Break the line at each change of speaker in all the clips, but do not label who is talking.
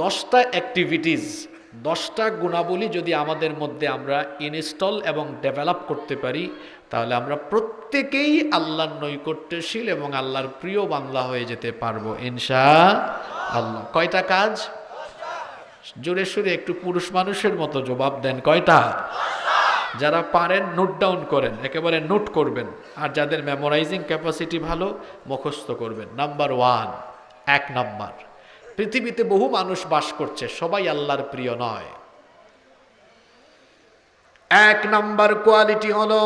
10টা অ্যাক্টিভিটিস, 10টা গুণাবলী যদি আমাদের মধ্যে আমরা ইনস্টল এবং ডেভেলপ করতে পারি, তাহলে আমরা প্রত্যেকেই আল্লাহর নৈকট্যশীল এবং আল্লাহর প্রিয় বান্দা হয়ে যেতে পারবো ইনশাআল্লাহ। কয়টা কাজ? জোরে সুরে একটু পুরুষ মানুষের মতো জবাব দেন, কয়টা? যারা পারেন নোট ডাউন করেন, একেবারে নোট করবেন, আর যাদের মেমোরাইজিং ক্যাপাসিটি ভালো, মুখস্থ করবেন। নাম্বার 1, 1 নাম্বার, পৃথিবীতে বহু মানুষ বাস করছে, সবাই আল্লাহর প্রিয় নয়। 1 নাম্বার কোয়ালিটি হলো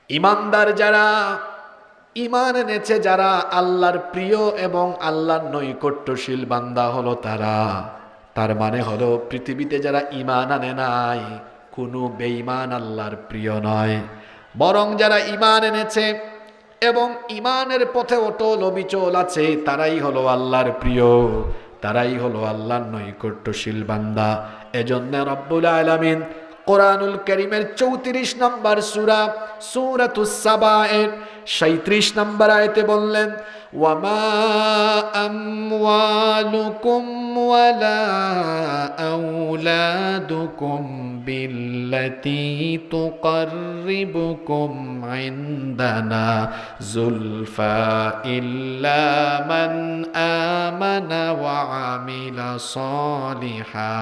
ইমানদার যারা, ইমান এনেছে যারা, আল্লাহর প্রিয় এবং আল্লাহর নৈকট্যশীল বান্দা হলো তারা। তার মানে হলো পৃথিবীতে যারা ইমান আনে নাই, কোনো বেঈমান আল্লাহর প্রিয় নয়। বরং যারা ইমান এনেছে এবং ইমানের পথে অটল অবিচল আছে, তারাই হলো আল্লাহর প্রিয়, তারাই হলো আল্লাহর নৈকট্যশীল বান্দা। এজন্য রব্বুল আলামিন কোরআনুল কারীমের 34 নম্বর সূরা সূরাতুস সাবা-এর 37 নম্বর আয়াতে বললেন, ওয়ামা আমওয়ালুকুম ওয়ালা আওলাদুকুম বিল্লাতী তুকাররিবুকুম ইনদানা যুলফা ইল্লা মান আমানা ওয়া আমিলা সালিহা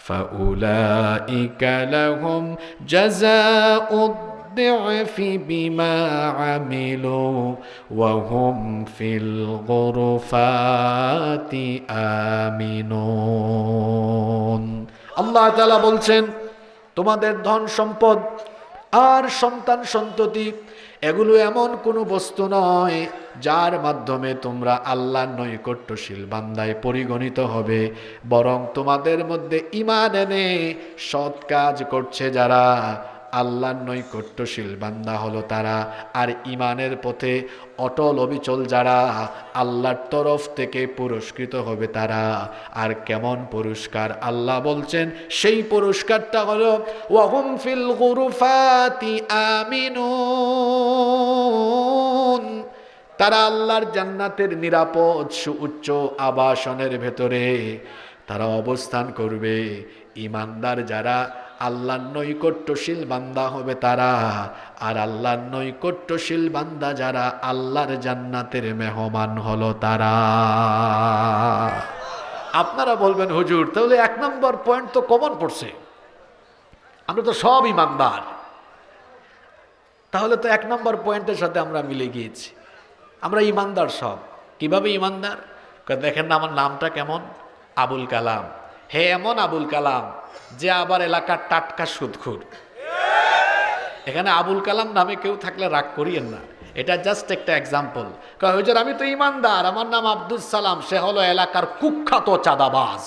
فأولئك لهم جزاء الضعف بما عملوا وهم في الغرفات آمنون। আল্লাহ তাআলা বলছেন, তোমাদের ধন সম্পদ আর সন্তান সন্ততি এগুলো এমন কোনো বস্তু নয় যার মাধ্যমে তোমরা আল্লাহর নৈকট্যশীল বান্দায় পরিগণিত হবে, বরং তোমাদের মধ্যে ঈমান এনে সৎ কাজ করছে যারা, আল্লাহর নৈকট্যশীল বান্দা হলো তারা। আর ঈমানের পথে অটল অবিচল যারা, আল্লাহর তরফ থেকে পুরস্কৃত হবে তারা। আর কেমন পুরস্কার? আল্লাহ বলছেন সেই পুরস্কারটা হলো ওয়াহুম ফিল গুরুফাতি আমিনুন, তারা আল্লাহর জান্নাতের নিরাপদ সুউচ্চ আবাসনের ভেতরে তারা অবস্থান করবে। ঈমানদার যারা, আল্লাহর নৈকট্যশীল বান্দা হবে তারা। আর আল্লাহর নৈকট্যশীল বান্দা যারা, আল্লাহর জান্নাতের মেহমান হলো তারা। আপনারা বলবেন, হুজুর তাহলে 1 নম্বর পয়েন্ট তো কমন পড়ছে, আমরা তো সব ঈমানদার, তাহলে তো 1 নম্বর পয়েন্টের সাথে আমরা মিলে গিয়েছি, আমরা ঈমানদার সব। কিভাবে ঈমানদার? দেখেন না আমার নামটা কেমন, আবুল কালাম। হে এমন আবুল কালাম যে আবার এলাকার টাটকা সুদখোর। এখানে আবুল কালাম নামে কেউ থাকলে রাগ করিয়েন না, এটা জাস্ট একটা এক্সাম্পল। হুজুর আমি তো ঈমানদার, আমার নাম আব্দুল সালাম, সে হলো এলাকার কুখ্যাত চাঁদাবাজ।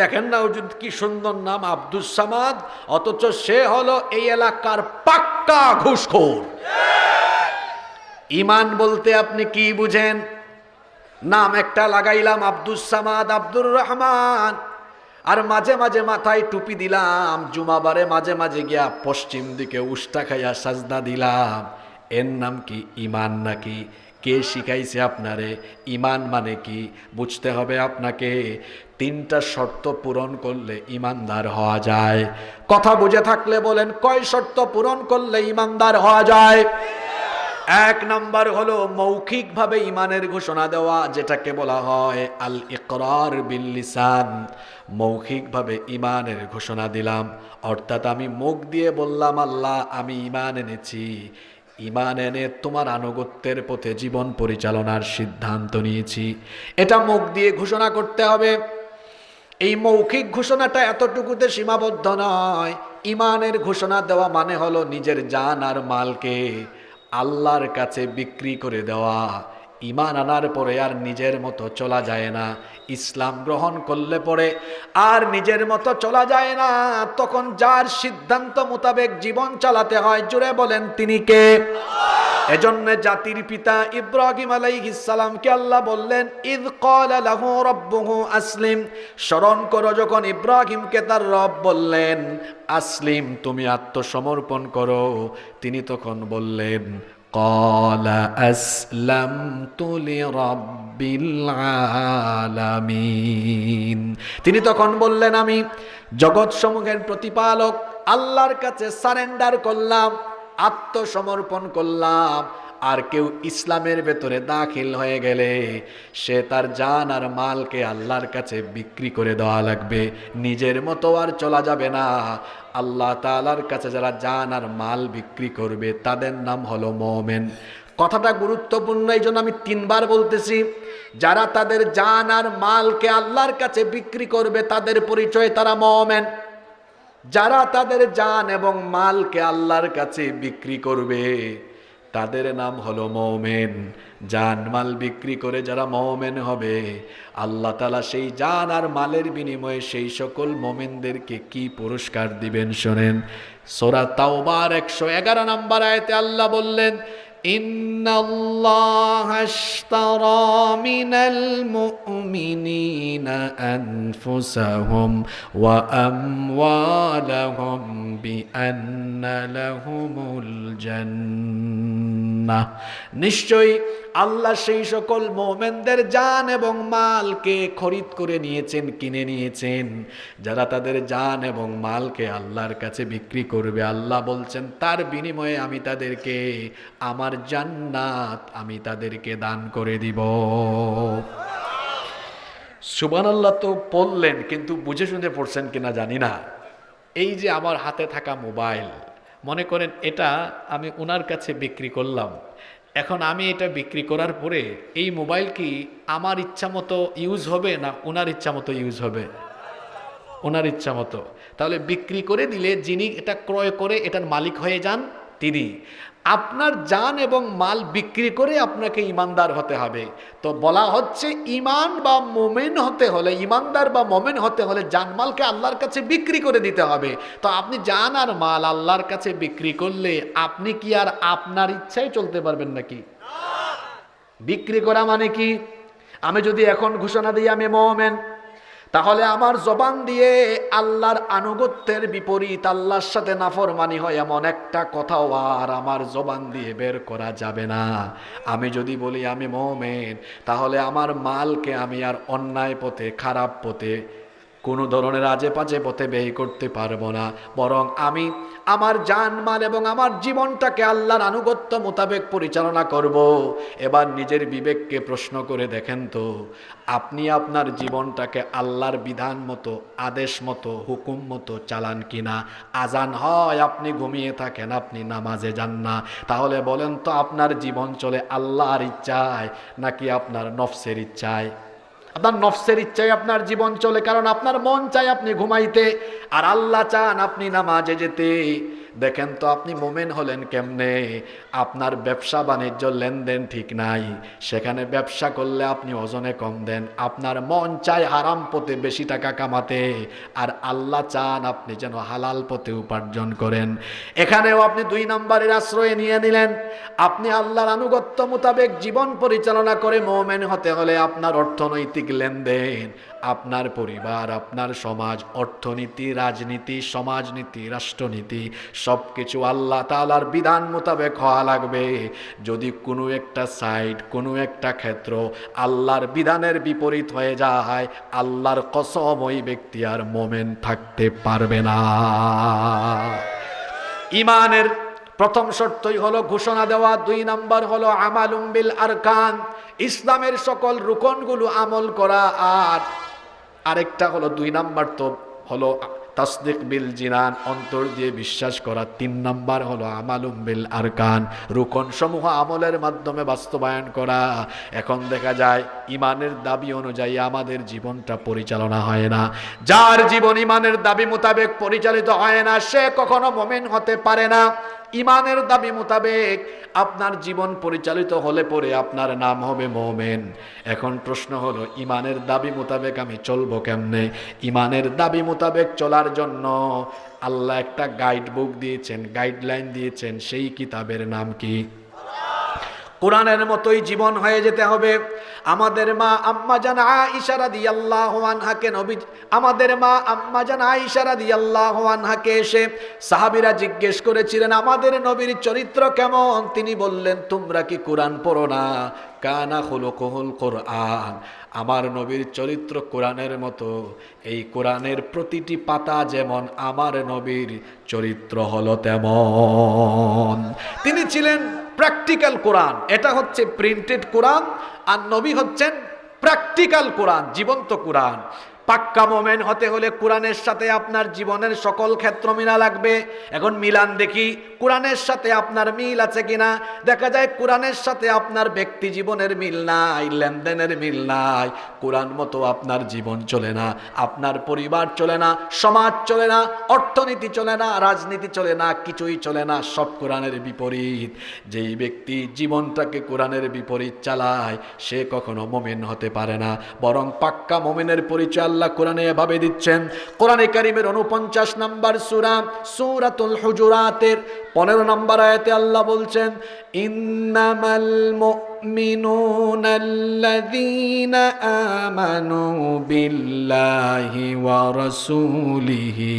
দেখেন না হুজুর কি সুন্দর নাম আব্দুস সামাদ, অথচ সে হলো এই এলাকার পাক্কা ঘুষখোর। ঈমান বলতে আপনি কি বুঝেন? নাম একটা লাগাইলাম আব্দুস সামাদ, আব্দুর রহমান, আর মাঝে মাঝে মাথায় টুপি দিলাম, জুমাবারে মাঝে মাঝে গিয়া পশ্চিম দিকে উষ্টা খাইয়া সাজদা দিলাম। এর নাম কি ঈমান নাকি? কে শিখাইছে আপনারে? ঈমান মানে কি বুঝতে হবে আপনাকে। 3টা শর্ত পূরণ করলে ঈমানদার হওয়া যায়। কথা বুঝে থাকলে বলেন, কয় শর্ত পূরণ করলে ঈমানদার হওয়া যায়? 1 নম্বর হলো মৌখিকভাবে ঈমানের ঘোষণা দেওয়া, যেটাকে বলা হয় আল ইকরার বিল লিসান। মৌখিকভাবে ঈমানের ঘোষণা দিলাম, অর্থাৎ আমি মুখ দিয়ে বললাম আল্লাহ আমি ঈমান এনেছি, ঈমান এনে তোমার আনুগত্যের পথে জীবন পরিচালনার সিদ্ধান্ত নিয়েছি। এটা মুখ দিয়ে ঘোষণা করতে হবে। এই মৌখিক ঘোষণাটা এতটুকুতে সীমাবদ্ধ নয়। ঈমানের ঘোষণা দেওয়া মানে হলো নিজের জান আর মালকে আল্লাহর কাছে বিক্রি করে দেওয়া। ঈমান আনার পরে আর নিজের মতো চলা যায় না। ইসলাম গ্রহণ করলে পরে আর নিজের মতো চলা যায় না। তখন যার সিদ্ধান্ত মোতাবেক জীবন চালাতে হয়, জুড়ে বলেন তিনি কে? এজন্য জাতির পিতা ইব্রাহিম আলাইহিস সালামকে আল্লাহ বললেন, ইয ক্বালা লাহু রাব্বুহু আসলিম। স্মরণ করো যখন ইব্রাহিমকে তার রব বললেন আসলিম, তুমি আত্মসমর্পণ করো, তিনি তখন বললেন قال أسلمت لرب العالمين। তিনি তখন বললেন, আমি জগৎ সমূহের প্রতিপালক আল্লাহর কাছে সারেন্ডার করলাম, আত্মসমর্পণ করলাম। আর কেউ ইসলামের ভেতরে দাখিল হয়ে গেলে সে তার জান আর মালকে আল্লাহর কাছে বিক্রি করে দেওয়া লাগবে, নিজের মতো আর চলা যাবে না। আল্লাহ তাআলার কাছে যারা জান আর মাল বিক্রি করবে তাদের নাম হলো মুমিন। কথাটা গুরুত্বপূর্ণ, এই জন্য আমি 3 বার বলতেছি। যারা তাদের জান আর মালকে আল্লাহর কাছে বিক্রি করবে তাদের পরিচয় তারা মুমিন। যারা তাদের জান এবং মালকে আল্লাহর কাছে বিক্রি করবে তাদের নাম হলো মুমিন। জান মাল বিক্রি করে যারা মুমিন হবে, আল্লাহ তাআলা সেই জান আর মালের বিনিময়ে সেই সকল মুমিনদেরকে কি পুরস্কার দিবেন শোনেন। সূরা তাওবার 111 নম্বর আয়াতে আল্লাহ বললেন, ইন্নাল্লাহা আশতারা মিনাল মুমিনিনা আনফুসাহুম ওয়া আমওয়ালাহুম বিআন্না লাহুমুল জান্নাহ। নিশ্চয়ই আল্লাহ সেই সকল মুমিনদের জান এবং মালকে খরিদ করে নিয়েছেন, কিনে নিয়েছেন। যারা তাদের জান এবং মালকে আল্লাহর কাছে বিক্রি করবে, আল্লাহ বলছেন তার বিনিময়ে আমি তাদেরকে আমার জান্নাত আমি তাদেরকে দান করে দিব। সুবহানাল্লাহ তো পড়লেন, কিন্তু বুঝে শুনে পড়ছেন কিনা জানি না। এই যে আমার হাতে থাকা মোবাইল, মনে করেন এটা আমি ওনার কাছে বিক্রি করলাম। এখন আমি এটা বিক্রি করার পরে এই মোবাইল কি আমার ইচ্ছা মতো ইউজ হবে না ওনার ইচ্ছা মতো ইউজ হবে? ওনার ইচ্ছা মতো। তাহলে বিক্রি করে দিলে যিনি এটা ক্রয় করে এটার মালিক হয়ে যান তিনি। আপনার জান এবং মাল বিক্রি করে আপনাকে ইমানদার হতে হবে। তো বলা হচ্ছে ইমান বা মুমিন হতে হলে, ইমানদার বা মুমিন হতে হলে জানমালকে আল্লাহর কাছে বিক্রি করে দিতে হবে। তো আপনি জান আর মাল আল্লাহর কাছে বিক্রি করলে আপনি কি আর আপনার ইচ্ছায় চলতে পারবেন নাকি? বিক্রি করা মানে কি? আমি যদি এখন ঘোষণা দিই আমি মুমিন, তাহলে আমার জবান দিয়ে আল্লাহর আনুগত্যের বিপরীত, আল্লাহর সাথে নাফরমানি হয় এমন একটা কথাও আর আমার জবান দিয়ে বের করা যাবে না। আমি যদি বলি আমি মুমিন, তাহলে আমার মালকে আমি আর অন্যায় পথে, খারাপ পথে, কোনো ধরনের আজে পাজে পথে ব্যয় করতে পারবো না। বরং আমি আমার জান মাল এবং আমার জীবনটাকে আল্লাহর আনুগত্য মোতাবেক পরিচালনা করব। এবার নিজের বিবেককে প্রশ্ন করে দেখেন তো, আপনি আপনার জীবনটাকে আল্লাহর বিধান মতো, আদেশ মতো, হুকুম মতো চালান কিনা? আজান হয় আপনি ঘুমিয়ে থাকেন, আপনি নামাজে যান না, তাহলে বলেন তো আপনার জীবন চলে আল্লাহর ইচ্ছায় নাকি আপনার নফসের ইচ্ছায়? আপনার নফসের ইচ্ছায় আপনার জীবন চলে, কারণ আপনার মন চায় আপনি ঘুমাইতে, আর আল্লাহ চান আপনি নামাজে যেতে। দেখেন তো আপনি মুমিন হলেন কেমনে? আপনার ব্যবসা বাণিজ্য লেনদেন ঠিক নাই, সেখানে ব্যবসা করলে আপনি ওজনে কম দেন। আপনার মন চায় হারাম পথে বেশি টাকা কামাতে, আর আল্লাহ চান আপনি যেন হালাল পথে উপার্জন করেন। এখানেও আপনি 2 নম্বরের আশ্রয় নিয়ে নিলেন। আপনি আল্লাহর আনুগত্য মোতাবেক জীবন পরিচালনা করে মুমিন হতে হলে আপনার অর্থনৈতিক লেনদেন, আপনার পরিবার, আপনার সমাজ, অর্থনীতি, রাজনীতি, সমাজনীতি, রাষ্ট্রনীতি সবকিছু আল্লাহ তাআলার বিধান মোতাবেক হওয়া লাগবে। যদি কোনো একটা সাইড, কোনো একটা ক্ষেত্র আল্লাহর বিধানের বিপরীত হয়ে যায়, আল্লাহর কসম ওই ব্যক্তি আর মুমিন থাকতে পারবে না। ঈমানের প্রথম শর্তই হলো ঘোষণা দেওয়া, 2 নম্বর হলো আমালুম বিল আরকান, ইসলামের সকল রুকনগুলো আমল করা, আর আরেকটা হলো 2 নম্বর তো হলো তাসদিক বিল জিনান, অন্তর দিয়ে বিশ্বাস করা। 3 নম্বর হলো আমালুম বিল আরকান, রুকন সমূহ আমলের মাধ্যমে বাস্তবায়ন করা। এখন দেখা যায় ইমানের দাবি অনুযায়ী আমাদের জীবনটা পরিচালনা হয় না। যার জীবন ইমানের দাবি মোতাবেক পরিচালিত হয় না, সে কখনো মুমিন হতে পারে না। ইমানের দাবি মোতাবেক আপনার জীবন পরিচালিত হলে পরে আপনার নাম হবে মুমিন। এখন প্রশ্ন হলো ইমানের দাবি মোতাবেক আমি চলবো কেমনে? ইমানের দাবি মোতাবেক চলার জন্য আল্লাহ একটা গাইড বুক দিয়েছেন, গাইডলাইন দিয়েছেন। সেই কিতাবের নাম কি? কোরআনের মতোই জীবন হয়ে যেতে হবে। আমাদের মা আম্মা জান আয়েশা রাদিয়াল্লাহু আনহাকে নবী, আমাদের মা আম্মা জান আয়েশা রাদিয়াল্লাহু আনহাকে এসে সাহাবীরা জিজ্ঞেস করেছিলেন আমাদের নবীর চরিত্র কেমন? তিনি বললেন, তোমরা কি কোরআন পড়ো না? কানা খুলুকুহুল কোরআন, আমার নবীর চরিত্র কোরআনের মতো, এই কোরআনের প্রতিটি পাতা যেমন আমার নবীর চরিত্র হলো তেমন। তিনি ছিলেন প্র্যাকটিক্যাল কোরআন, এটা হচ্ছে প্রিন্টেড কোরআন, আর নবী হচ্ছেন প্র্যাকটিক্যাল কোরআন, জীবন্ত কোরআন। পাক্কা মোমেন হতে হলে কোরআনের সাথে আপনার জীবনের সকল ক্ষেত্র মিলা লাগবে। এখন মিলান দেখি কোরআনের সাথে আপনার মিল আছে কিনা। দেখা যায় কোরআনের সাথে আপনার ব্যক্তি জীবনের মিল নাই, লেনদেনের মিল নাই, কোরআন মতো আপনার জীবন চলে না, আপনার পরিবার চলে না, সমাজ চলে না, অর্থনীতি চলে না, রাজনীতি চলে না, কিছুই চলে না, সব কোরআনের বিপরীত। যেই ব্যক্তি জীবনটাকে কোরআনের বিপরীত চালায় সে কখনো মোমেন হতে পারে না। বরং পাক্কা মোমেনের পরিচয় আল্লাহ কোরআনে এভাবে দিচ্ছেন। কোরআনে কারীমের 49 নম্বর সূরা সূরাতুল হুজুরাতের 15 নম্বর আয়াতে আল্লাহ বলছেন, ইন্নামাল মুমিনুনাল্লাযীনা আমানু বিল্লাহি ওয়া রাসূলিহি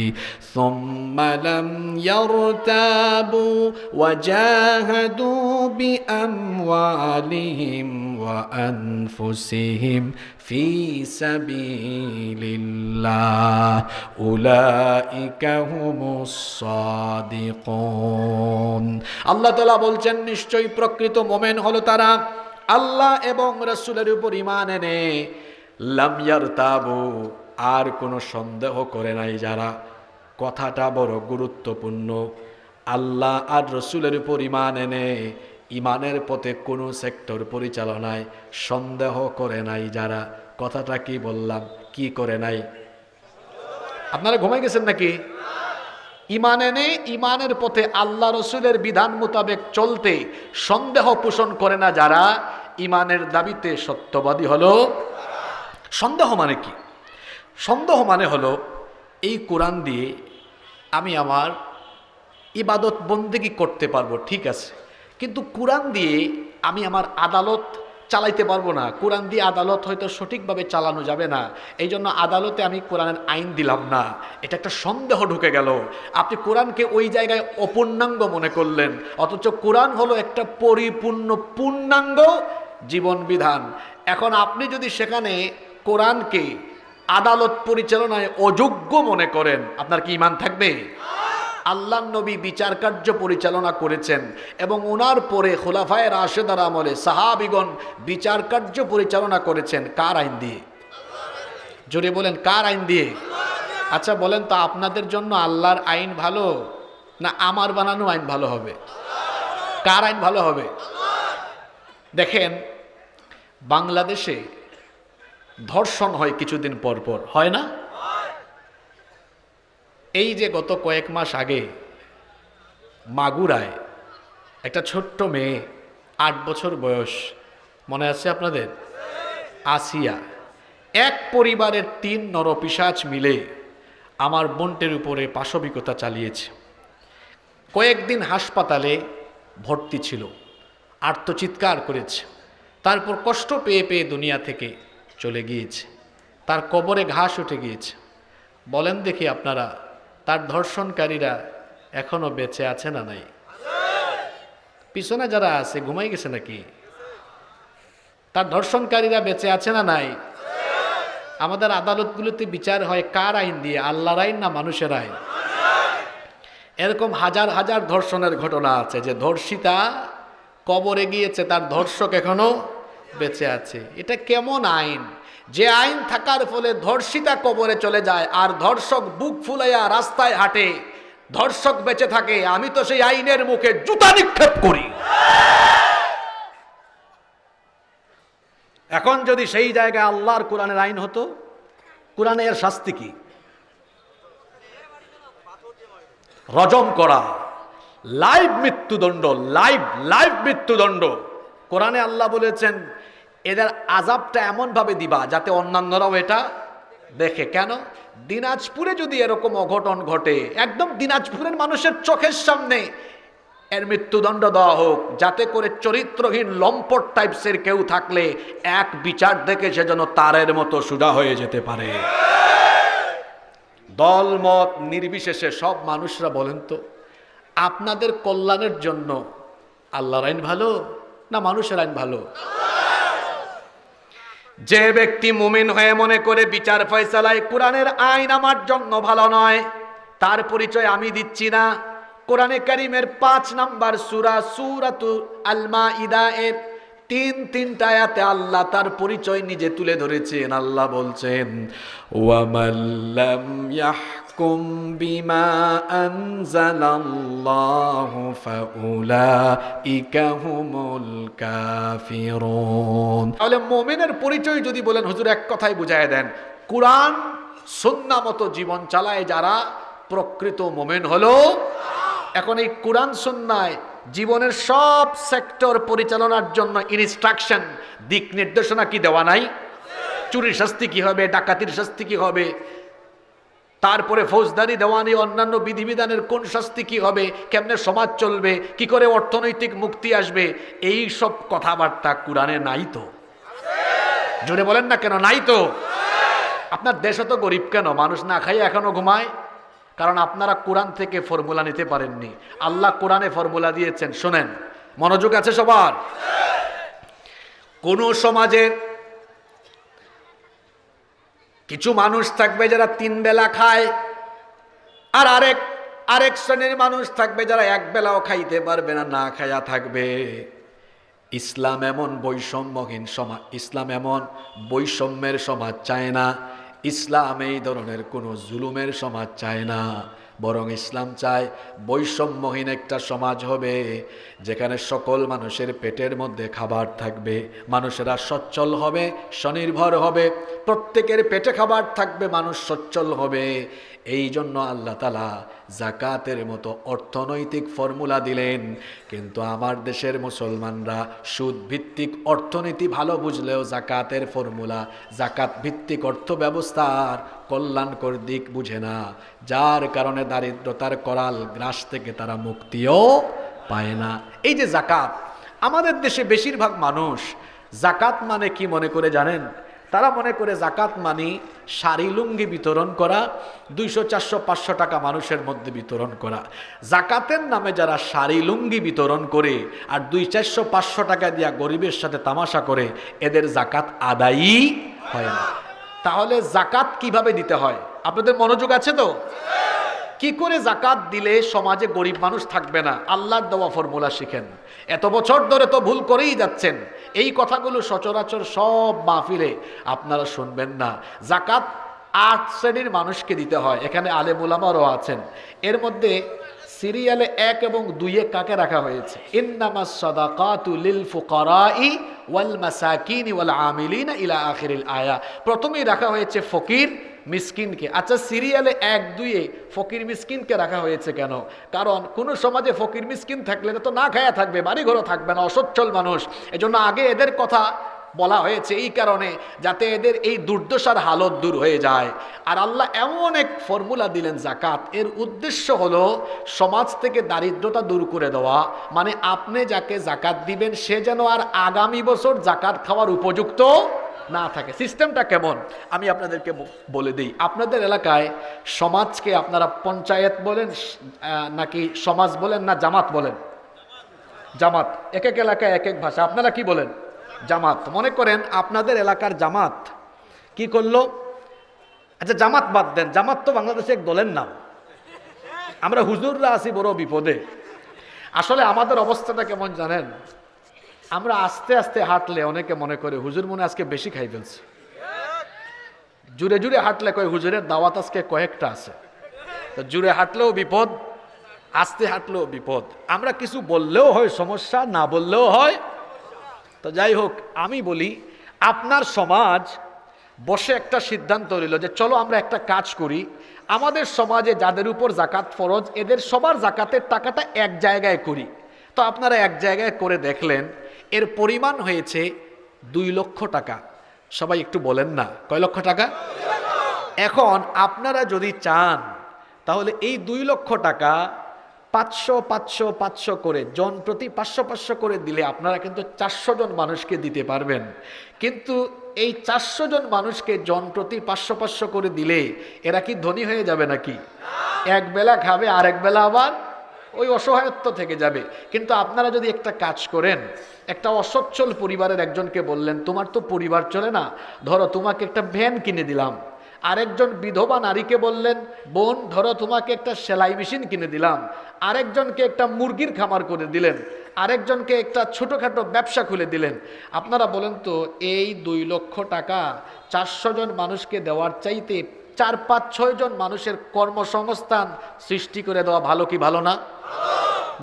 সুম্মা লাম ইয়ারতাবু ওয়া জাহাদু বিআমওয়ালিহিম ওয়া আনফুসিহিম ফি সাবিলিল্লাহ উলাইকা হুমুস সাদিকুন। আল্লাহ তাআলা বলছেন, নিশ্চয়ই প্রকৃত মুমিন হলো তারা আল্লাহ এবং রাসূলের উপর ঈমান এনে লাম ইয়ারতাবু, আর কোনো সন্দেহ করে নাই যারা। কথাটা বড় গুরুত্বপূর্ণ। আল্লাহ আর রাসূলের উপর ঈমান এনে ঈমানের পথে কোনো সেক্টর পরিচালনায় সন্দেহ করে নাই যারা। কথাটা কি বললাম? কি করে নাই? আপনারা ঘুমাই গেছেন নাকি? ঈমান এনে ঈমানের পথে আল্লাহ রসুলের বিধান মোতাবেক চলতে সন্দেহ পোষণ করে না যারা, ঈমানের দাবিতে সত্যবাদী হলো। সন্দেহ মানে কি? সন্দেহ মানে হলো এই কোরআন দিয়ে আমি আমার ইবাদত বন্দেগী করতে পারবো, ঠিক আছে, কিন্তু কোরআন দিয়ে আমি আমার আদালত চালাইতে পারবো না। কোরআন দিয়ে আদালত হয়তো সঠিকভাবে চালানো যাবে না, এই জন্য আদালতে আমি কোরআনের আইন দিলাম না। এটা একটা সন্দেহ ঢুকে গেল। আপনি কোরআনকে ওই জায়গায় অপূর্ণাঙ্গ মনে করলেন, অথচ কোরআন হলো একটা পরিপূর্ণ পূর্ণাঙ্গ জীবন বিধান। এখন আপনি যদি সেখানে কোরআনকে আদালত পরিচালনায় অযোগ্য মনে করেন, আপনার কি ঈমান থাকবে? আল্লাহর নবী বিচার কার্য পরিচালনা করেছেন এবং ওনার পরে খুলাফায়ে রাশেদার আমলে সাহাবীগণ বিচার কার্য পরিচালনা করেছেন কার আইন দিয়ে? জোরে বলেন, কার আইন দিয়ে? আচ্ছা বলেন তো, আপনাদের জন্য আল্লাহর আইন ভালো না আমার বানানো আইন ভালো হবে? কার আইন ভালো হবে? দেখেন, বাংলাদেশে ধর্ষণ হয় কিছুদিন পর পর, হয় না? এই যে গত কয়েক মাস আগে মাগুরায় একটা ছোট্ট মেয়ে, 8 বছর বয়স, মনে আছে আপনাদের? আসিয়া, এক পরিবারের 3 নরপিশাচ মিলে আমার বোনটির উপরে পাশবিকতা চালিয়েছে। কয়েকদিন হাসপাতালে ভর্তি ছিল, আর্তচিৎকার করেছে, তারপর কষ্ট পেয়ে পেয়ে দুনিয়া থেকে চলে গিয়েছে। তার কবরে ঘাস উঠে গিয়েছে। বলেন দেখি আপনারা, তার ধর্ষণকারীরা এখনো বেঁচে আছে না নাই? পিছনে যারা আছে ঘুমাই গেছে নাকি? তার ধর্ষণকারীরা বেঁচে আছে না নাই? আমাদের আদালতগুলোতে বিচার হয় কার আইন দিয়ে? আল্লাহর আইন না মানুষের আইন? এরকম হাজার হাজার ধর্ষণের ঘটনা আছে যে ধর্ষিতা কবরে গিয়েছে, তার ধর্ষক এখনো বেঁচে আছে। এটা কেমন আইন? যে আইন থাকার ফলে ধর্ষিতা কবরে চলে যায় আর ধর্ষক বুক ফুলাইয়া রাস্তায় হাঁটে, ধর্ষক বেঁচে থাকে, আমি তো সেই আইনের মুখে জুতা নিক্ষেপ করি। এখন যদি সেই জায়গায় আল্লাহর কোরআনের আইন হতো, কোরআনে এর শাস্তি কি? রজম করা, লাইভ মৃত্যুদণ্ড, লাইভ মৃত্যুদণ্ড। কোরআনে আল্লাহ বলেছেন এদের আযাবটা এমন ভাবে দিবা যাতে অন্যান্যরাও এটা দেখে। কেন? দিনাজপুরে যদি এরকম অঘটন ঘটে, একদম দিনাজপুরের মানুষের চোখের সামনে এর মৃত্যুদণ্ড দেওয়া হোক, যাতে করে চরিত্রহীন লম্পট টাইপসের কেউ থাকলে এক বিচার দেখে সে যেন তারের মতো সোজা হয়ে যেতে পারে। দল মত নির্বিশেষে সব মানুষরা বলেন তো, আপনাদের কল্যাণের জন্য আল্লাহর আইন ভালো না মানুষের আইন ভালো? যে ব্যক্তি মুমিন হয়ে মনে করে বিচার ফয়সালায় কোরআনের আইন আমার জন্য ভালো নয়, তার পরিচয় আমি দিচ্ছি না। কোরআনে কারীমের ৫ নাম্বার সূরা সূরাতুল আল মাইদা এর তিনটা আয়াতে আল্লাহ তার পরিচয় নিজে তুলে ধরেছেন। আল্লাহ বলছেন, ওয়ামাল্লাম ইয়াহকুম বিমা আনজালাল্লাহু ফাউলাইকা হুমুল কাফিরুন। তাহলে মুমিনের পরিচয় যদি বলেন হুজুর এক কথাই বুঝায় দেন, কোরআন সুন্নাহ মতো জীবন চালায় যারা প্রকৃত মুমিন হলো। এখন এই কোরআন সুন্নাহয় জীবনের সব সেক্টর পরিচালনার জন্য ইনস্ট্রাকশন, দিক নির্দেশনা কি দেওয়া নাই? চুরির শাস্তি কি হবে, ডাকাতির শাস্তি কি হবে, তারপরে ফৌজদারি দেওয়ানি অন্যান্য বিধিবিধানের কোন শাস্তি কি হবে, কেমনে সমাজ চলবে, কি করে অর্থনৈতিক মুক্তি আসবে, এই সব কথাবার্তা কোরআনে নাই তো? জোরে বলেন না কেন নাই তো? আপনার দেশে তো গরিব কেন, মানুষ না খাইয়ে এখনো ঘুমায়? কারণ আপনারা কোরআন থেকে ফর্মুলা নিতে পারেননি। আল্লাহ কোরআনে ফর্মুলা দিয়েছেন, শোনেন, মনোযোগ আছে সবার। কোন সমাজে কিছু মানুষ থাকবে যারা 3 বেলা খায়, আর আরেক শ্রেণীর মানুষ থাকবে যারা 1 বেলাও খাইতে পারবে না, না খায়া থাকবে। ইসলাম এমন বৈষম্যহীন সমাজ, ইসলাম এমন বৈষম্যের সমাজ চায় না। ইসলাম এই ধরনের কোনো জুলুমের সমাজ চায় না, বরং ইসলাম চায় বৈষম্যহীন একটা সমাজ হবে, যেখানে সকল মানুষের পেটের মধ্যে খাবার থাকবে, মানুষেরা সচ্ছল হবে, স্বনির্ভর হবে, প্রত্যেকের পেটে খাবার থাকবে, মানুষ সচ্ছল হবে। এই জন্য আল্লাহ তাআলা যাকাতের মতো অর্থনৈতিক ফর্মুলা দিলেন। কিন্তু আমার দেশের মুসলমানরা সুদ ভিত্তিক অর্থনীতি ভালো বুঝলেও জাকাতের ফর্মুলা, জাকাত ভিত্তিক অর্থ ব্যবস্থার কল্যাণকর দিক বুঝে না, যার কারণে দারিদ্রতার করাল গ্রাস থেকে তারা মুক্তিও পায় না। এই যে জাকাত, আমাদের দেশে বেশিরভাগ মানুষ জাকাত মানে কি মনে করে জানেন? তারা মনে করে জাকাত মানে শাড়ি লুঙ্গি বিতরণ করা, 200, 400, 500 টাকা মানুষের মধ্যে বিতরণ করা। জাকাতের নামে যারা শাড়ি লুঙ্গি বিতরণ করে আর 200, 400, 500 টাকা দিয়া গরিবের সাথে তামাশা করে, এদের জাকাত আদায়ই হয় না। তাহলে জাকাত কিভাবে দিতে হয়? আপনাদের মনোযোগ আছে তো? কি করে জাকাত দিলে সমাজে গরিব মানুষ থাকবে না? আল্লাহর দেওয়া ফর্মুলা শিখেন। এত বছর ধরে তো ভুল করেই যাচ্ছেন। এই কথাগুলো সচরাচর সব মাহফিলে আপনারা শুনবেন না। জাকাত 8 শ্রেণীর মানুষকে দিতে হয়। এখানে আলেম উলামারও আছেন। এর মধ্যে সিরিয়ালে 1 এবং 2 কাকে রাখা হয়েছে? ইন্নামাস সাদাকাতু লিল ফুকারাই ওয়াল মাসাকিন ওয়াল আমিলিনা ইলা আখিরিল আয়া। প্রথমেই রাখা হয়েছে ফকির মিসকিনকে। আচ্ছা, সিরিয়ালে 1-2 ফকির মিসকিনকে রাখা হয়েছে কেন? কারণ কোন সমাজে ফকির মিসকিন থাকলে তো না খায়া থাকবে, বাড়ি ঘরও থাকবে না, অসচ্ছল মানুষ। এজন্য আগে এদের কথা বলা হয়েছে এই কারণে, যাতে এদের এই দুর্দশার হালত দূর হয়ে যায়। আর আল্লাহ এমন এক ফর্মুলা দিলেন জাকাত, এর উদ্দেশ্য হলো সমাজ থেকে দারিদ্রতা দূর করে দেওয়া। মানে আপনি যাকে জাকাত দিবেন সে যেন আর আগামী বছর জাকাত খাওয়ার উপযুক্ত না থাকে। সিস্টেমটা কেমন আমি আপনাদেরকে বলে দিই। আপনাদের এলাকায় সমাজকে আপনারা পঞ্চায়েত বলেন নাকি সমাজ বলেন না জামাত বলেন? জামাত। এক এক এলাকায় এক এক ভাষা। আপনারা কি বলেন? জামাত। মনে করেন আপনাদের এলাকার জামাত কি করলো? আচ্ছা, জামাত বাদ দেন, জামাত তো বাংলাদেশে এক দলের নাম। আমরা হুজুররা আছি বড় বিপদে। আসলে আমাদের অবস্থাটা কেমন জানেন? আমরা আস্তে আস্তে হাঁটলে অনেকে মনে করে হুজুর মনে আজকে বেশি খাই ফেলছে। জুড়ে জুড়ে হাঁটলে কয় হুজুরের দাওয়াত আজকে কয়েকটা আছে। তো জুড়ে হাঁটলেও বিপদ, আস্তে হাঁটলেও বিপদ। আমরা কিছু বললেও হয় সমস্যা, না বললেও হয়। তো যাই হোক, আমি বলি আপনার সমাজ বসে একটা সিদ্ধান্ত নিল যে চলো আমরা একটা কাজ করি, আমাদের সমাজে যাদের উপর জাকাত ফরজ এদের সবার জাকাতের টাকাটা এক জায়গায় করি। তো আপনারা এক জায়গায় করে দেখলেন, এর পরিমাণ হয়েছে 2 লক্ষ টাকা। সবাই একটু বলেন না, কয় লক্ষ টাকা? এখন আপনারা যদি চান তাহলে এই 2 লক্ষ টাকা 500 500 500 করে জন প্রতি 500 500 করে দিলে আপনারা কিন্তু 400 জন মানুষকে দিতে পারবেন। কিন্তু এই 400 জন মানুষকে জন প্রতি 500 500 করে দিলে এরা কি ধনী হয়ে যাবে নাকি? এক বেলা খাবে, আরেক বেলা আবার ওই অসহায়ত্ব থেকে যাবে। কিন্তু আপনারা যদি একটা কাজ করেন, একটা অসচ্ছল পরিবারের একজনকে বললেন তোমার তো পরিবার চলে না, ধরো তোমাকে একটা ভ্যান কিনে দিলাম। আরেকজন বিধবা নারীকে বললেন বোন ধরো তোমাকে একটা সেলাই মেশিন কিনে দিলাম। আরেকজনকে একটা মুরগির খামার করে দিলেন। আরেকজনকে একটা ছোটোখাটো ব্যবসা খুলে দিলেন। আপনারা বলেন তো এই 2 লক্ষ টাকা 400 জন মানুষকে দেওয়ার চাইতে 4 5 6 জন মানুষের কর্মসংস্থান সৃষ্টি করে দেওয়া ভালো কি ভালো না?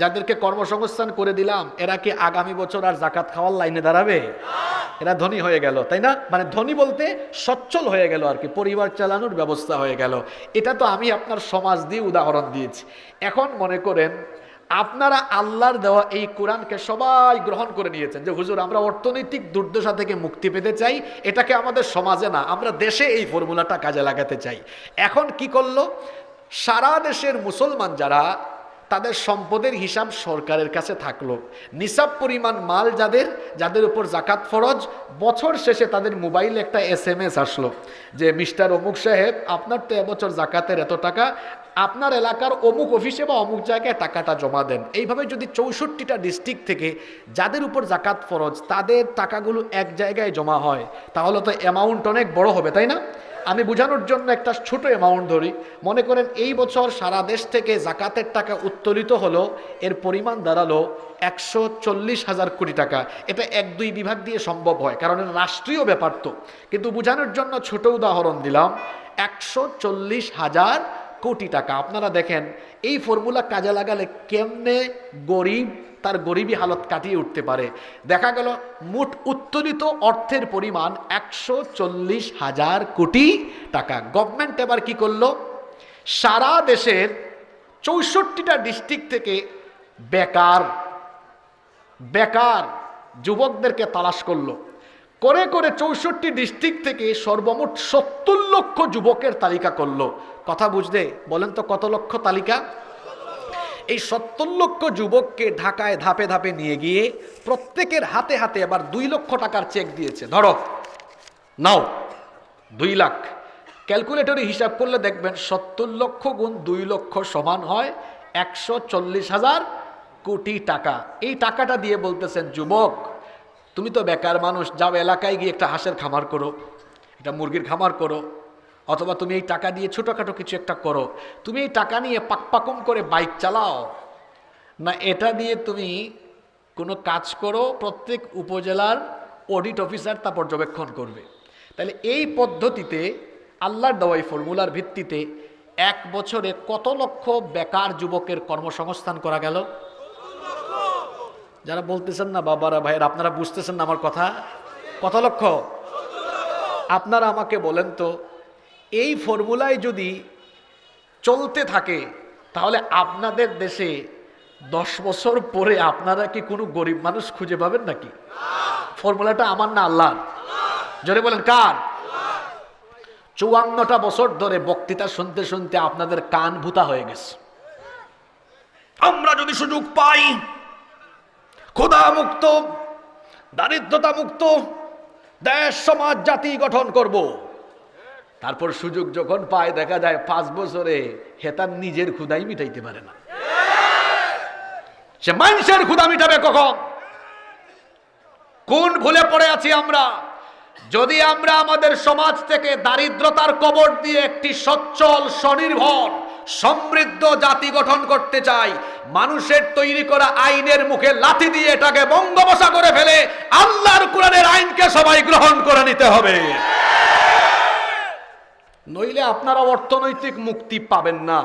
যাদেরকে কর্মসংস্থান করে দিলাম এরা কি আগামী বছর আর জাকাত খাওয়ার লাইনে দাঁড়াবে? এরা ধনী হয়ে গেল, তাই না? মানে ধনী বলতে সচ্ছল হয়ে গেল আর কি, পরিবার চালানোর ব্যবস্থা হয়ে গেল। এটা তো আমি আপনার সমাজ দিয়ে উদাহরণ দিয়েছি। এখন মনে করেন আপনারা আল্লাহর দেওয়া এই কোরআনকে সবাই গ্রহণ করে নিয়েছেন যে হুজুর আমরা অর্থনৈতিক দুর্দশা থেকে মুক্তি পেতে চাই, এটাকে আমাদের সমাজে না আমরা দেশে এই ফর্মুলাটা কাজে লাগাতে চাই। এখন কি করলো, সারা দেশের মুসলমান যারা তাদের সম্পদের হিসাব সরকারের কাছে থাকলো, নিসাব পরিমাণ মাল যাদের উপর জাকাত ফরজ, বছর শেষে তাদের মোবাইলে একটা SMS আসলো যে মিস্টার অমুক সাহেব আপনার তো এবছর জাকাতের এত টাকা, আপনার এলাকার অমুক অফিসে বা অমুক জায়গায় টাকাটা জমা দেন। এইভাবে যদি 64টা ডিস্ট্রিক্ট থেকে যাদের উপর জাকাত ফরজ তাদের টাকাগুলো এক জায়গায় জমা হয় তাহলে তো অ্যামাউন্ট অনেক বড় হবে, তাই না? আমি বোঝানোর জন্য একটা ছোট অ্যামাউন্ট ধরি। মনে করেন এই বছর সারা দেশ থেকে জাকাতের টাকা উত্তোলিত হলো, এর পরিমাণ দাঁড়ালো 140,000 কোটি টাকা। এটা 1-2 বিভাগ দিয়ে সম্ভব হয় কারণ এটা রাষ্ট্রীয় ব্যাপার তো, কিন্তু বোঝানোর জন্য ছোট উদাহরণ দিলাম। 140,000 কোটি টাকা। আপনারা দেখেন এই ফর্মুলা কাজে লাগালে কেমনে গরিব তার গরিবী হালত কাটিয়ে উঠতে পারে। দেখা গেল মোট উত্তোলিত অর্থের পরিমাণ 140,000 কোটি টাকা। গভর্নমেন্ট এবার কি করলো, সারা দেশের 64টা ডিস্ট্রিক্ট থেকে বেকার যুবকদেরকে তালাশ করলো, করে 64 ডিস্ট্রিক্ট থেকে সর্বমোট 70 লক্ষ যুবকের তালিকা করলো। কথা বুঝতে বলেন তো কত লক্ষ তালিকা? এই 70 লক্ষ যুবককে ঢাকায় ধাপে ধাপে নিয়ে গিয়ে প্রত্যেকের হাতে হাতে আবার 2 লক্ষ টাকার চেক দিয়েছে। ধরো নাও 2 লাখ। ক্যালকুলেটরে হিসাব করলে দেখবেন 70 লক্ষ গুণ 2 লক্ষ সমান হয় 140,000 কোটি টাকা। এই টাকাটা দিয়ে বলতেছেন যুবক তুমি তো বেকার মানুষ, যাও এলাকায় গিয়ে একটা হাঁসের খামার করো, একটা মুরগির খামার করো, অথবা তুমি এই টাকা দিয়ে ছোটোখাটো কিছু একটা করো। তুমি এই টাকা নিয়ে পাকপাকুম করে বাইক চালাও না, এটা দিয়ে তুমি কোনো কাজ করো, প্রত্যেক উপজেলার অডিট অফিসার তা পর্যবেক্ষণ করবে। তাহলে এই পদ্ধতিতে আল্লাহর দেওয়া ফর্মুলার ভিত্তিতে 1 বছরে কত লক্ষ বেকার যুবকের কর্মসংস্থান করা গেল? যারা বলতেছেন না বাবারা ভাইয়ের, আপনারা বুঝতেছেন না আমার কথা? কত লক্ষ? আপনারা আমাকে বলেন তো এই ফর্মুলায় যদি চলতে থাকে তাহলে আপনাদের দেশে 10 বছর পরে আপনারা কি কোনো গরিব মানুষ খুঁজে পাবেন নাকি? ফর্মুলাটা আমার না আল্লাহর? জোরে বলেন কার? 54টা বছর ধরে বক্তৃতা শুনতে শুনতে আপনাদের কান ভূতা হয়ে গেছে। আমরা যদি সুযোগ পাই ক্ষুধা মুক্ত, দারিদ্রতা মুক্ত দেশ সমাজ জাতি গঠন করব। তারপর সুযোগ যখন পায় দেখা যায় 5 বছরে হেতার নিজের ক্ষুধাই মিটাইতে পারে না, সে মানুষের ক্ষুধা মিটাবে কখন? কোন ভুলে পড়ে আছি আমরা? যদি আমরা আমাদের সমাজ থেকে দারিদ্রতার কবর দিয়ে একটি সচ্ছল স্বনির্ভর সমৃদ্ধ জাতি গঠন করতে চাই, মানুষের তৈরি করা আইনের মুখে লাথি দিয়ে এটাকে বঙ্গবসা করে ফেলে আল্লাহর কোরআনের আইনকে সবাই গ্রহণ করে নিতে হবে। নইলে আপনারা অর্থনৈতিক মুক্তি পাবেন না।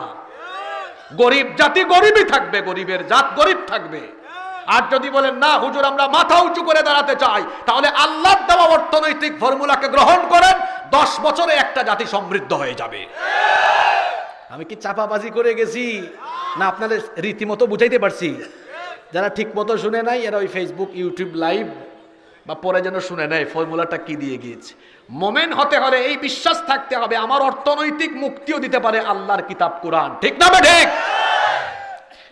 গরিব জাতি গরিবই থাকবে, গরিবের জাত গরিব থাকবে। আর যদি বলেন না হুজুর আমরা মাথা উঁচু করে দাঁড়াতে চাই, তাহলে আল্লাহর দেওয়া অর্থনৈতিক ফর্মুলাকে গ্রহণ করেন, 10 বছরে একটা জাতি সমৃদ্ধ হয়ে যাবে। আমি কি চাপাবাজি করে গেছি না আপনাদের রীতিমতো বুঝাইতে পারছি? যারা ঠিক মতো শুনে নাই এরা ওই ফেসবুক ইউটিউব লাইভ বা পরে যেন শুনে নেয় ফর্মুলাটা কি দিয়ে গিয়েছে। মোমেন হতে হলে এই বিশ্বাস থাকতে হবে আমার অর্থনৈতিক মুক্তিও দিতে পারে আল্লাহর কিতাব কোরআন, ঠিক না ঠিক?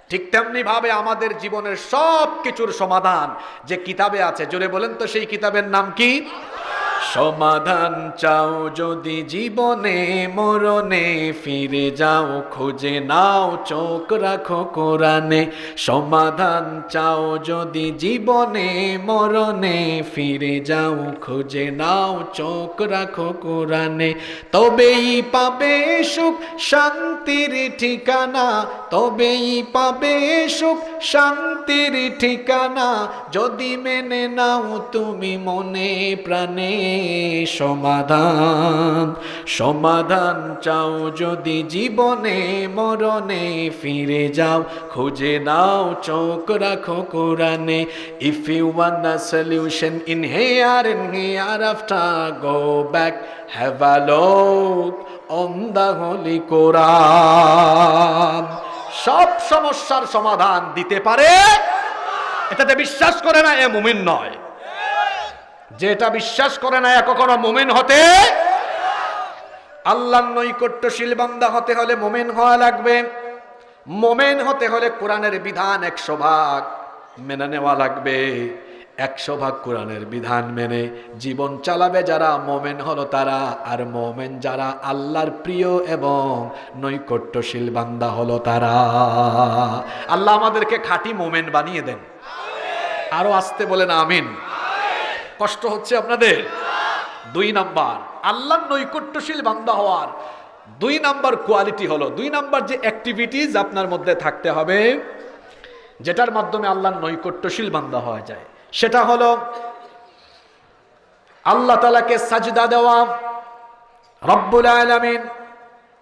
ঠিক তেমনি ভাবে আমাদের জীবনের সব কিছুর সমাধান যে কিতাবে আছে, জোরে বলেন তো সেই কিতাবের নাম কি? সমাধান চাও যদি জীবনে মরণে, ফিরে যাও খুঁজে নাও চোখ রাখো কোরআনে। সমাধান চাও যদি জীবনে মরণে, ফিরে যাও খুঁজে নাও চোখ রাখো কোরআনে। তবেই পাবে সুখ শান্তির ঠিকানা, তবেই পাবে সুখ শান্তির ঠিকানা, যদি মেনে নাও তুমি মনে প্রাণে। সমাধান সমাধান চাও যদি জীবনে মরণে, ফিরে যাও খুঁজে নাও চোখ রাখো কোরআনে। If you want a solution in here and hereafter, go back, have a look on the Holy Quran. সব সমস্যার সমাধান দিতে পারে, এটাতে বিশ্বাস করে না এ মুমিন নয়। যেটা বিশ্বাস করে না এ কখনো মুমিন হতে। আল্লাহর নৈকট্যশীল বান্দা হতে হলে মুমিন হওয়া লাগবে। মুমিন হতে হলে কোরআনের বিধান 100 ভাগ মেনে নেওয়া লাগবে। 100 ভাগ কোরআনের বিধান মেনে জীবন চালাবে যারা, মুমিন হলো তারা। আর মুমিন যারা আল্লাহর প্রিয় এবং নৈকট্যশীল বান্দা হলো তারা। আল্লাহ আমাদেরকে খাঁটি মুমিন বানিয়ে দেন। আরো আসতে বলেন আমিন। কষ্ট হচ্ছে আপনাদের? 2 নাম্বার আল্লাহর নৈকট্যশীল বান্দা হওয়ার 2 নাম্বার কোয়ালিটি হলো, 2 নাম্বার যে অ্যাক্টিভিটিস আপনার মধ্যে থাকতে হবে, যেটার মাধ্যমে আল্লাহর নৈকট্যশীল বান্দা হওয়া যায়, সেটা হলো আল্লাহ তাআলাকে সাজদা দেওয়া। রব্বুল আলামিন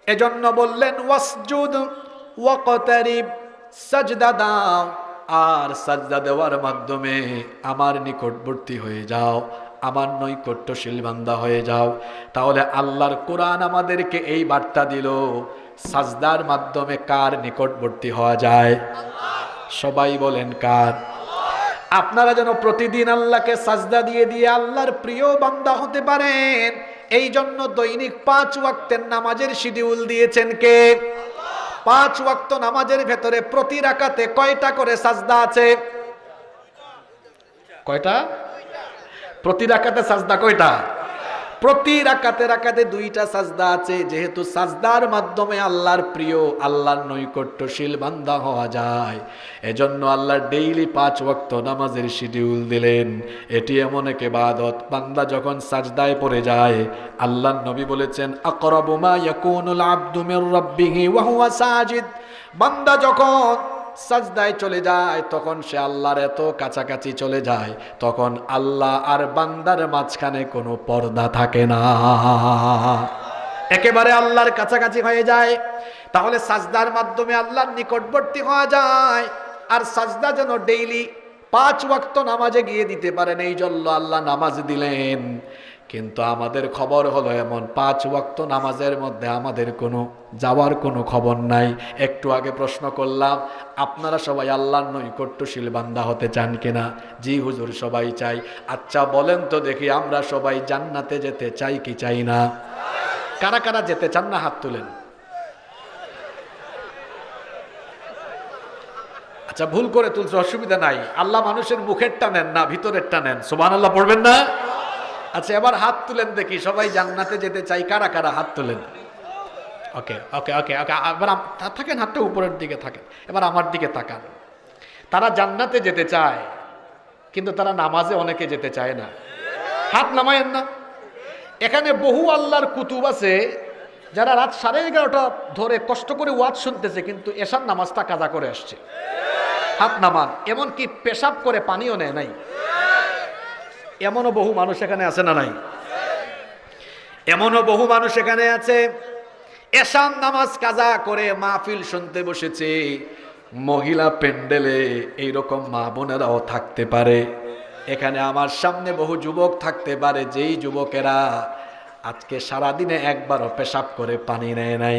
এজন্য বললেন ওয়াসজুদ ওয়াকতারিব, সাজদা দাও আর সাজদা দেওয়ার মাধ্যমে আমার নিকটবর্তী হয়ে যাও, আমার নৈকট্যশীল বান্দা হয়ে যাও। তাহলে আল্লাহর কোরআন আমাদেরকে এই বার্তা দিল, সাজদার মাধ্যমে কার নিকটবর্তী হওয়া যায়? সবাই বলেন কার? আপনারা যেন প্রতিদিন আল্লাহকে সাজদা দিয়ে দিয়ে আল্লাহর প্রিয় বান্দা হতে পারেন, এই জন্য দৈনিক 5 ওয়াক্তের নামাজের শিডিউল দিয়েছেন কে? 5 ওয়াক্ত নামাজের ভেতরে প্রতি রাকাতে কয়টা করে সাজদা আছে? কয়টা? প্রতি রাকাতে সাজদা কয়টা? প্রতি রাকাতে রাকাতে 2টা সাজদা আছে। যেহেতু সাজদার মাধ্যমে আল্লাহর প্রিয়, আল্লাহর নৈকট্যশীল বান্দা হওয়া যায়, এজন্য আল্লাহ ডেইলি 5 ওয়াক্ত নামাজের শিডিউল দিলেন। এটি এমন এক ইবাদত, বান্দা যখন সাজদায় পড়ে যায়, আল্লাহর নবী বলেছেন আকরাবু মা ইয়াকুনুল আবদু মির রাব্বিহি ওয়া হুয়া সাজিদ, বান্দা যখন সাজদায় চলে যায় তখন সে আল্লাহর এত কাছাকাছি চলে যায়, তখন আল্লাহ আর বান্দার মাঝখানে কোনো পর্দা থাকে না, একেবারে আল্লাহর কাছাকাছি হয়ে যায়। তাহলে সাজদার মাধ্যমে আল্লাহর নিকটবর্তী হওয়া যায়। আর সাজদা যেন ডেইলি 5 ওয়াক্ত নামাজে গিয়ে দিতে পারেন, এই জন্য আল্লাহ নামাজ দিলেন। কিন্তু আমাদের খবর হলো এমন, 5 ওয়াক্ত নামাজের মধ্যে আমাদের কোনো যাওয়ার কোনো খবর নাই। একটু আগে প্রশ্ন করলাম, আপনারা সবাই আল্লাহর নৈকট্যশীল বান্দা হতে চান কিনা? জি হুজুর, সবাই চাই। আচ্ছা বলেন তো দেখি, আমরা সবাই জান্নাতে যেতে চাই কি চাই না? কারা কারা যেতে চান না হাত তুলেন। আচ্ছা, ভুল করে তুলছে, অসুবিধা নাই। আল্লাহ মানুষের মুখেরটা নেন না, ভিতরেরটা নেন। সুবহানাল্লাহ পড়বেন না? আচ্ছা, এবার হাত তুলেন দেখি, সবাই জান্নাতে যেতে চাই কারা কারা? হাত তুলেন। ওকে ওকে ওকে ওকে, এবার থাকেন, হাতটা উপরের দিকে থাকেন। এবার আমার দিকে তাকান। তারা জান্নাতে যেতে চায়, কিন্তু তারা নামাজে অনেকে যেতে চায় না। হাত নামায়েন না। এখানে বহু আল্লাহর কুতুব আছে যারা রাত 11:30 ধরে কষ্ট করে ওয়াজ শুনতেছে, কিন্তু এশার নামাজটা কাজা করে আসছে। হাত নামান। এমনকি পেশাব করে পানিও নেয় নাই। এমনও বহু মানুষ এখানে আছে না নাই? এমনও বহু মানুষ এখানে আছে এশার নামাজ কাজা করে মাহফিল শুনতে বসেছে। মহিলা প্যান্ডেলে এইরকম মা বোনেরাও থাকতে পারে। এখানে আমার সামনে বহু যুবক থাকতে পারে, যেই যুবকেরা আজকে সারাদিনে একবারও পেশাব করে পানি নেয় নাই।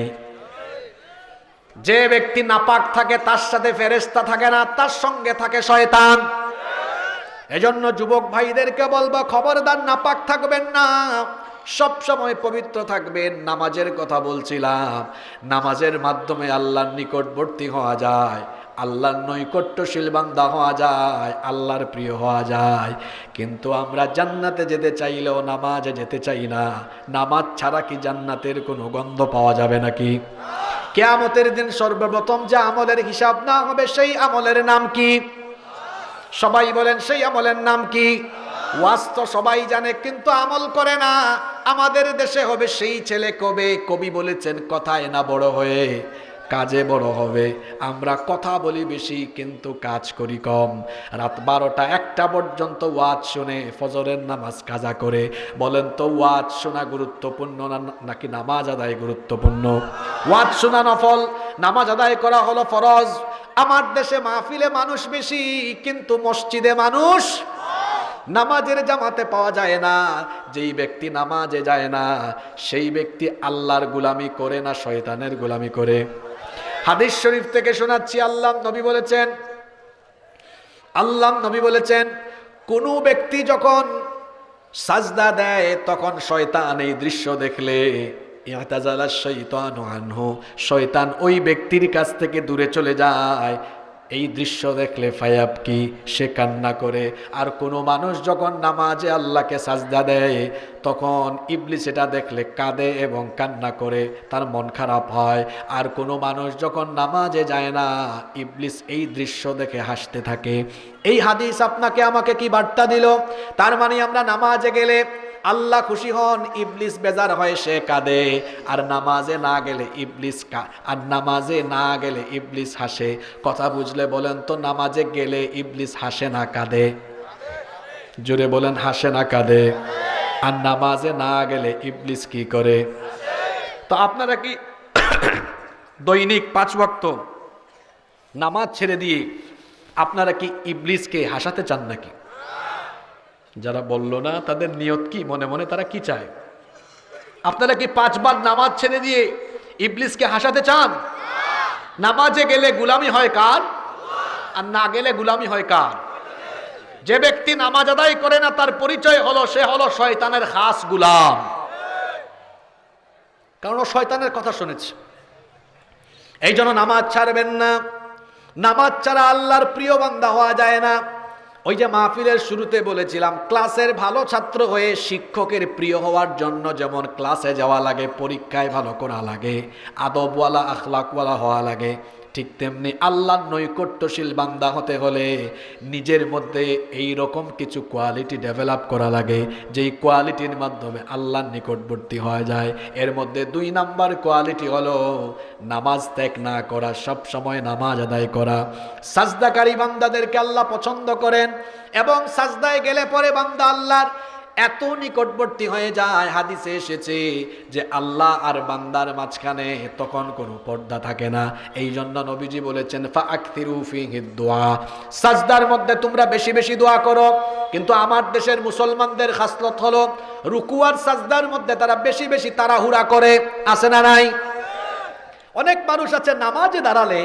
যে ব্যক্তি নাপাক থাকে তার সাথে ফেরেশতা থাকে না, তার সঙ্গে থাকে শয়তান। এজন্য যুবক ভাইদেরকে বলবো, খবরদার নাপাক থাকবেন না, সব সময় পবিত্র থাকবেন। নামাজের কথা বলছিলাম, নামাজের মাধ্যমে আল্লাহর নিকটবর্তী হওয়া যায়। আল্লাহর নৈকট্যশীল বান্দা হওয়া যায়, আল্লাহর প্রিয় হওয়া যায়। কিন্তু আমরা জান্নাতে যেতে চাইলেও নামাজে যেতে চাই না। নামাজ ছাড়া কি জান্নাতের কোনো গন্ধ পাওয়া যাবে নাকি? কিয়ামতের দিন সর্বপ্রথম যে আমলের হিসাব না হবে সেই আমলের নাম কি? সবাই বলেন, সেই আমলের নাম কি? ওয়াজ তো সবাই জানে কিন্তু আমল করে না। আমাদের দেশে হবে সেই ছেলে কবি বলেছেন, কথায় না বড় হয়ে কাজে বড় হবে। আমরা কথা বলি বেশি কিন্তু কাজ করি কম। রাত 12টা 1টা পর্যন্ত ওয়াজ শুনে ফজরের নামাজ কাজা করে। বলেন তো ওয়াজ শোনা গুরুত্বপূর্ণ নাকি নামাজ আদায় গুরুত্বপূর্ণ? ওয়াজ শোনা নফল, নামাজ আদায় করা হলো ফরজ। আমার দেশে মাহফিলে মানুষ বেশি কিন্তু মসজিদে মানুষ নামাজের জামাতে পাওয়া যায় না। যেই ব্যক্তি নামাজে যায় না সেই ব্যক্তি আল্লাহর গোলামি করে না শয়তানের গোলামি করে? হাদিস শরীফ থেকে শোনাচ্ছি, আল্লাহ নবী বলেছেন কোন ব্যক্তি যখন সাজদা দেয় তখন শয়তান এই দৃশ্য দেখলে ইহতাজালা শাইতানু আনহু, শয়তান ওই ব্যক্তির কাছ থেকে দূরে চলে যায়। এই দৃশ্য দেখলে ফায়াবকি, সে কান্না করে। আর কোনো মানুষ যখন নামাজে আল্লাহকে সাজদা দেয় তখন ইবলিস এটা দেখলে কাঁদে এবং কান্না করে, তার মন খারাপ হয়। আর কোনো মানুষ যখন নামাজে যায় না ইবলিস এই দৃশ্য দেখে হাসতে থাকে। এই হাদিস আপনাকে আমাকে কি বার্তা দিল? তার মানে আমরা নামাজে গেলে আল্লাহ খুশি হন, ইবলিস বেজার হয়, সে কাঁদে। আর নামাজে না গেলে ইবলিস হাসে। কথা বুঝলে বলেন তো, নামাজে গেলে ইবলিস হাসে না কাঁদে? জোরে বলেন, হাসে না কাঁদে? আর নামাজে না গেলে ইবলিস কি করে? তো আপনারা কি দৈনিক 5 ওয়াক্ত নামাজ ছেড়ে দিয়ে আপনারা কি ইবলিসকে হাসাতে চান নাকি? যারা বলল না তাদের নিয়ত কি, মনে মনে তারা কি চায়? আপনারা কি 5 বার নামাজ ছেড়ে দিয়ে ইবলিসকে হাসাতে চান? নামাজে গেলে গোলামি হয় কার? আর না গেলে গোলামি হয় কার? যে ব্যক্তি নামাজ আদায় করে না তার পরিচয় হলো সে হলো শয়তানের খাস গোলাম। কারণ ও শয়তানের কথা শুনেছে। এই জন্য নামাজ ছাড়বেন না। নামাজ ছাড়া আল্লাহর প্রিয় বান্দা হওয়া যায় না। ওই যে মাহফিলের শুরুতে বলেছিলাম, ক্লাসের ভালো ছাত্র হয়ে শিক্ষকের প্রিয় হওয়ার জন্য যেমন ক্লাসে যাওয়া লাগে, পরীক্ষায় ভালো করা লাগে, আদবওয়ালা আখলাকওয়ালা হওয়া লাগে, ঠিক তেমনি আল্লাহর নৈকট্যশীল বান্দা হতে হলে নিজের মধ্যে এই রকম কিছু কোয়ালিটি ডেভেলপ করা লাগে, যেই কোয়ালিটির মাধ্যমে আল্লাহর নিকটবর্তী হয়ে যায়। এর মধ্যে 2 নাম্বার কোয়ালিটি হলো নামাজ ত্যাগ না করা, সব সময় নামাজ আদায় করা। সাজদাকারী বান্দাদেরকে আল্লাহ পছন্দ করেন এবং সাজদায় গেলে পরে বান্দা আল্লাহর এত নিকটবর্তী হয়ে যায়। হাদিসে এসেছে যে আল্লাহ আর বান্দার মাঝখানে তখন কোনো পর্দা থাকে না। এই জন্য নবীজি বলেছেন ফাআকথিরু ফীহি দুআ, সাজদার মধ্যে তোমরা বেশি বেশি দোয়া করো। কিন্তু আমার দেশের মুসলমানদের খাসলত হলো রুকু আর সাজদার মধ্যে তারা বেশি বেশি তাড়াহুড়া করে, আছে না নাই? অনেক মানুষ আছে নামাজে দাঁড়ালে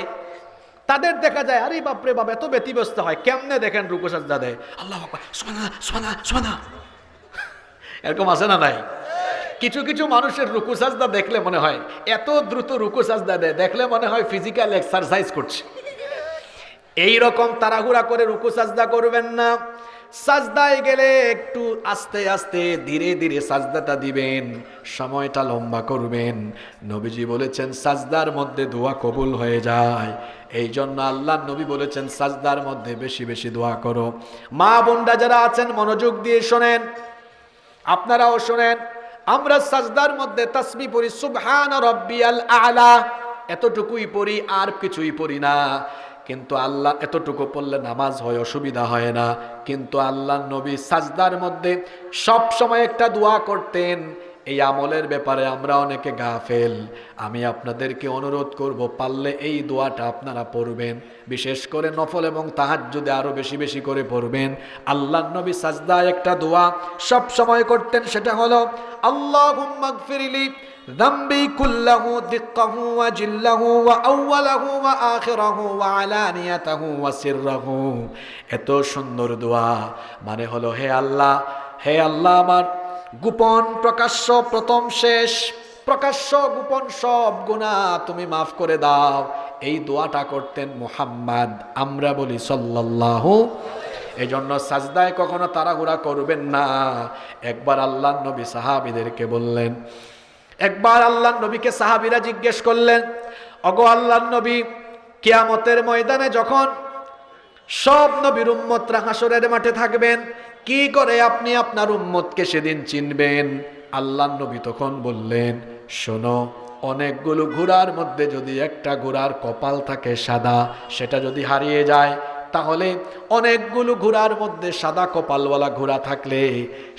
তাদের দেখা যায় আরে বাপরে বাপ এত ব্যতিব্যস্ত হয়, কেমনে দেখেন রুকু সাজদা দেয়, আল্লাহু আকবার, সুবহানাল্লাহ সুবহানাল্লাহ সুবহানাল্লাহ, এরকম আছে না নাই? কিছু কিছু মানুষের রুকু সাজদা দেখলে মনে হয় এত দ্রুত রুকু সাজদা দেয়, দেখলে মনে হয় ফিজিক্যাল এক্সারসাইজ করছে। এই রকম তাড়াহুড়া করে রুকু সাজদা করবেন না। সাজদায় গেলে একটু আস্তে আস্তে ধীরে ধীরে সাজদাটা দিবেন, সময়টা লম্বা করবেন। নবীজি বলেছেন সাজদার মধ্যে দোয়া কবুল হয়ে যায়। এই জন্য আল্লাহ নবী বলেছেন সাজদার মধ্যে বেশি বেশি দোয়া করো। মা বোনরা যারা আছেন মনোযোগ দিয়ে শোনেন, আপনারাও শোনেন। আমরা সাজদার মধ্যে তাসবিহ পড়ি সুবহান রাব্বিয়াল আ'লা, এতটুকুই পড়ি, আর কিছুই পড়ি না। কিন্তু আল্লাহ এতটুকু পড়লে নামাজ হয়, অসুবিধা হয় না। কিন্তু আল্লাহ নবী সাজদার মধ্যে সব সময় একটা দোয়া করতেন। এই আমলের ব্যাপারে আমরা অনেকে গাফেল। আমি আপনাদেরকে অনুরোধ করব পারলে এই দোয়াটা আপনারা পড়বেন, বিশেষ করে নফল এবং তাহাজ্জুদে আরো বেশি বেশি করে পড়বেন। আল্লাহ নবী সাজদায় একটা দোয়া সব সময় করতেন, সেটা হলো আল্লাহুম্মা গফিরলি যামবি কুল্লাহু দিক্কাহু ওয়া জিল্লাহু ওয়া আউওয়ালাহু ওয়া আখিরাহু ওয়া আলানিয়াতাহু ওয়া সিররাহু। এত সুন্দর দোয়া, মানে হলো হে আল্লাহ আমার গোপন প্রকাশ্য প্রথম শেষ প্রকাশ্য গোপন সব গুনাহ তুমি মাফ করে দাও। এই দোয়াটা করতেন মুহাম্মদ, আমরা বলি সাল্লাল্লাহু। এই জন্য সাজদায় কখনো তাড়াহুড়া করবেন না। একবার আল্লাহর নবী সাহাবীদেরকে বললেন, একবার আল্লাহর নবীকে সাহাবীরা জিজ্ঞেস করলেন, ওগো আল্লাহর নবী, কিয়ামতের ময়দানে যখন সব নবীর উম্মতরা হাসরের মাঠে থাকবেন, কি করে আপনি আপনার উম্মতকে সেদিন চিনবেন? আল্লাহর নবী তখন বললেন, শোনো, অনেকগুলো ঘোড়ার মধ্যে যদি একটা ঘোড়ার কপাল থাকে সাদা, সেটা যদি হারিয়ে যায়, তাহলে অনেকগুলো ঘোড়ার মধ্যে সাদা কপালওয়ালা ঘোড়া থাকলে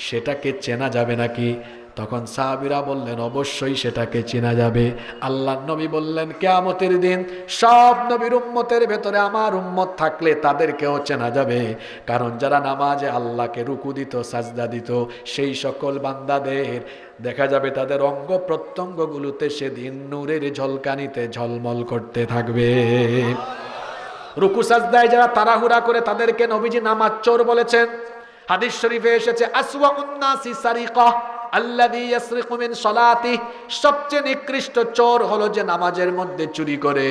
সেটাকে চেনা যাবে নাকি? তখন সাহাবীরা বললেন, অবশ্যই সেটাকে চেনা যাবে। আল্লাহর নবী বললেন, কিয়ামতের দিন সব নবীর উম্মতের ভেতরে আমার উম্মত থাকলে তাদেরকেও চেনা যাবে। কারণ যারা নামাজে আল্লাহকে রুকু দিত, সাজদা দিত, সেই সকল বান্দাদের দেখা যাবে তাদের অঙ্গ প্রত্যঙ্গগুলোতে সেদিন নূরের ঝলকানিতে ঝলমল করতে থাকবে। রুকু সাজদায় যারা তাড়াহুড়া করে তাদেরকে নবীজি নামাজ চোর বলেছেন। হাদিস শরীফে এসেছে, আসওয়াউন নাসি সারিকাহ আল্লাযী ইয়াসরিকু মিন সালাতিহি, সবচেয়ে নিকৃষ্ট চোর হলো যে নামাজের মধ্যে চুরি করে।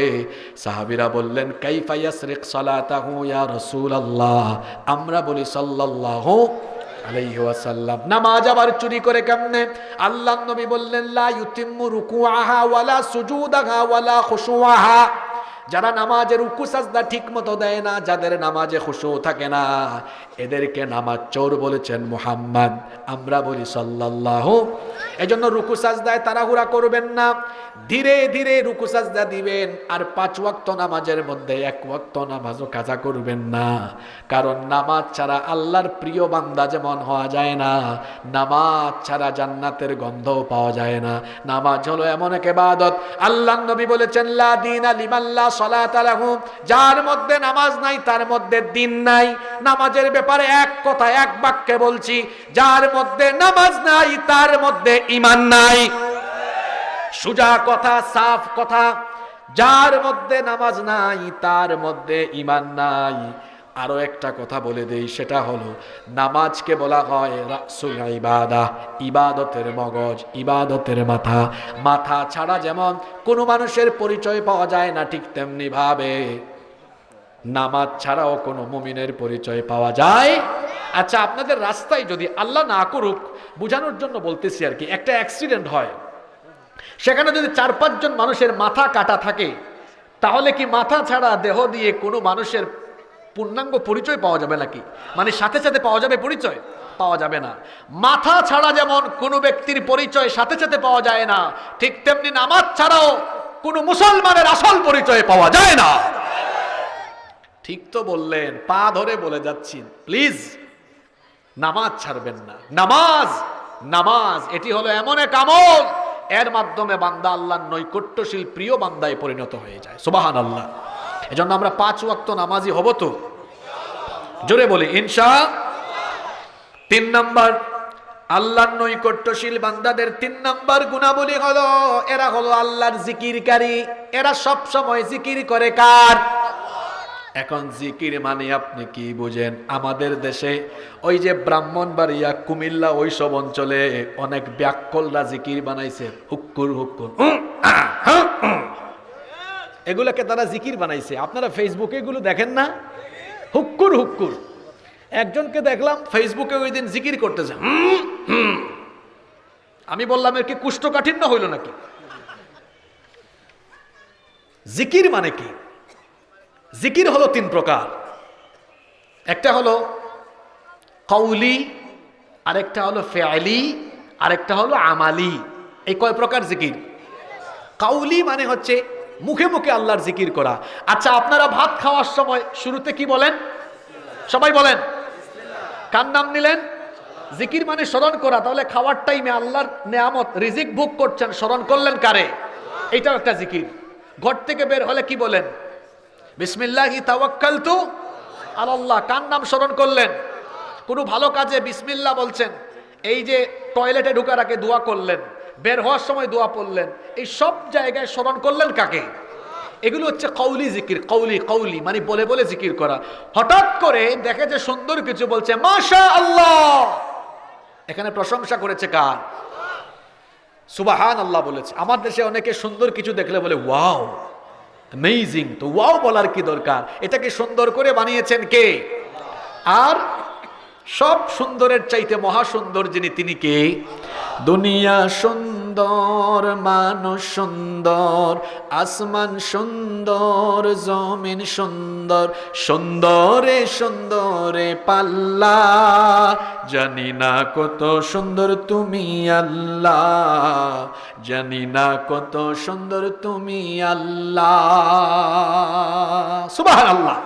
সাহাবীরা বললেন, কাইফা ইয়াসরিক সালাতাহু ইয়া রাসূলুল্লাহ, আমরা বলি সাল্লাল্লাহু আলাইহি ওয়াসাল্লাম, নামাজ আবার চুরি করে কেমনে? আল্লাহর নবী বললেন, লা ইউতিম্মু রুকুআহা ওয়ালা সুজুদাহা ওয়ালা খুশুআহা, যারা নামাজে রুকু সাজদা ঠিক মতো দেয় না, যাদের নামাজে খুশু থাকে না, এদেরকে নামাজ চোর বলেছেন মুহাম্মদ, আমরা বলি সাল্লাল্লাহু। এজন্য রুকু সাজদায় তাড়াহুড়া করবেন না, ধীরে ধীরে রুকু সাজদা দিবেন। আর 5 ওয়াক্ত নামাজের মধ্যে 1 ওয়াক্ত নামাজও কাজা করবেন না। কারণ নামাজ ছাড়া আল্লাহর প্রিয় বান্দা যেমন হওয়া যায় না, নামাজ ছাড়া জান্নাতের গন্ধও পাওয়া যায় না। নামাজ হলো এমন এক ইবাদত, আল্লাহর নবী বলেছেন, লা দীনা লিমান লা সালাতা লাহু, যার মধ্যে নামাজ নাই তার মধ্যে দ্বীন নাই। নামাজের ব্যাপারে এক কথা এক বাক্যে বলছি, যার মধ্যে নামাজ নাই তার মধ্যে ঈমান নাই। সোজা কথা, সাফ কথা, যার মধ্যে নামাজ নাই তার মধ্যে ঈমান নাই। আরো একটা কথা বলে দেই, সেটা হলো নামাজকে বলা হয় রাসুল ইবাদাহ, ইবাদতের মগজ, ইবাদতের মাথা। মাথা ছাড়া যেমন কোনো মানুষের পরিচয় পাওয়া যায় না, ঠিক তেমনি ভাবে নামাজ ছাড়াও কোনো মুমিনের পরিচয় পাওয়া যায়। আচ্ছা, আপনাদের রাস্তায় যদি আল্লাহ না করুক, বোঝানোর জন্য বলতেছি আর কি, একটা অ্যাক্সিডেন্ট হয়, সেখানে যদি 4-5 জন মানুষের মাথা কাটা থাকে, তাহলে কি মাথা ছাড়া দেহ দিয়ে কোনো মানুষের পূর্ণাঙ্গ পরিচয় পাওয়া যাবে নাকি? মানে সাথে সাথে পাওয়া যাবে পরিচয়? পাওয়া যাবে না। মাথা ছাড়া যেমন কোনো ব্যক্তির পরিচয় সাথে সাথে পাওয়া যায় না, ঠিক তেমনি নামাজ ছাড়াও কোনো মুসলমানের আসল পরিচয় পাওয়া যায় না। ঠিক তো বললেন, পা ধরে বলে যাচ্ছি, প্লিজ নামাজ ছাড়বেন না। নামাজ, নামাজ এটি হলো এমন এক আমল, এর মাধ্যমে বান্দা আল্লাহর নৈকট্যশীল প্রিয় বান্দায় পরিণত হয়ে যায়। সুবহানাল্লাহ। এজন্য আমরা 5 ওয়াক্ত নামাজি হব তো? জোরে বলি ইনশাআল্লাহ। 3 নাম্বার, আল্লাহর নৈকট্যশীল বান্দাদের 3 নাম্বার গুণাবলী হলো, এরা হলো আল্লাহর জিকিরকারী। এরা সব সময় জিকির করে কার? এখন জিকির মানে আপনি কি বুঝেন? আমাদের দেশে ওই যে ব্রাহ্মণবাড়িয়া, কুমিল্লা, ওইসব অঞ্চলে অনেক ব্যাককলরা জিকির বানাইছে, হুক্কুর হুক্কুর, এগুলোকে তারা জিকির বানাইছে। আপনারা ফেসবুকে এগুলো দেখেন না? হুক্কুর হুক্কুর। একজনকে দেখলাম ফেসবুকে ওই দিন জিকির করতেছে, আমি বললাম, এর কি কুষ্ঠকাঠিন্য হইল নাকি? জিকির মানে কি? জিকির হলো 3 প্রকার। একটা হলো কওলি, আরেকটা হলো ফিআলি, আরেকটা হলো আমালি। এই কয় প্রকার জিকির? কওলি মানে হচ্ছে মুখে মুখে আল্লাহর জিকির করা। আচ্ছা, আপনারা ভাত খাওয়ার সময় শুরুতে কি বলেন? সবাই বলেন। কার নাম নিলেন? জিকির মানে স্মরণ করা। তাহলে খাওয়ার টাইমে আল্লাহর নেয়ামত, রিজিক ভোগ করছেন, স্মরণ করলেন কারে? এইটাও একটা জিকির। ঘর থেকে বের হলে কি বলেন? বিসমিল্লাহি তাওয়াক্কালতু আলাল্লাহ। কার নাম স্মরণ করলেন? কোনো ভালো কাজে বিসমিল্লাহ বলছেন। এই যে টয়লেটে ঢোকার আগে দোয়া করলেন, বের হওয়ার সময় দোয়া পড়লেন, এই সব জায়গায় স্মরণ করলেন কাকে? এগুলো হচ্ছে কওলি জিকির। কওলি, কওলি মানে বলে বলে জিকির করা। হঠাৎ করে দেখে যে সুন্দর কিছু বলছে, মাশাআল্লাহ, এখানে প্রশংসা করেছে কার? সুবহানাল্লাহ বলেছে। আমার দেশে অনেকে সুন্দর কিছু দেখলে বলে ওয়াও, অ্যামেজিং। তো ওয়াও বলার কি দরকার? এটাকে সুন্দর করে বানিয়েছেন কে? আর সব সুন্দরের চাইতে মহা সুন্দর যিনি, তিনি কে? দুনিয়া সুন্দর, মানুষ সুন্দর, আসমান সুন্দর, জমিন সুন্দর, সুন্দরে সুন্দরে পাল্লা, জানি না কত সুন্দর তুমি আল্লাহ, জানি না কত সুন্দর তুমি আল্লাহ। সুবহানাল্লাহ।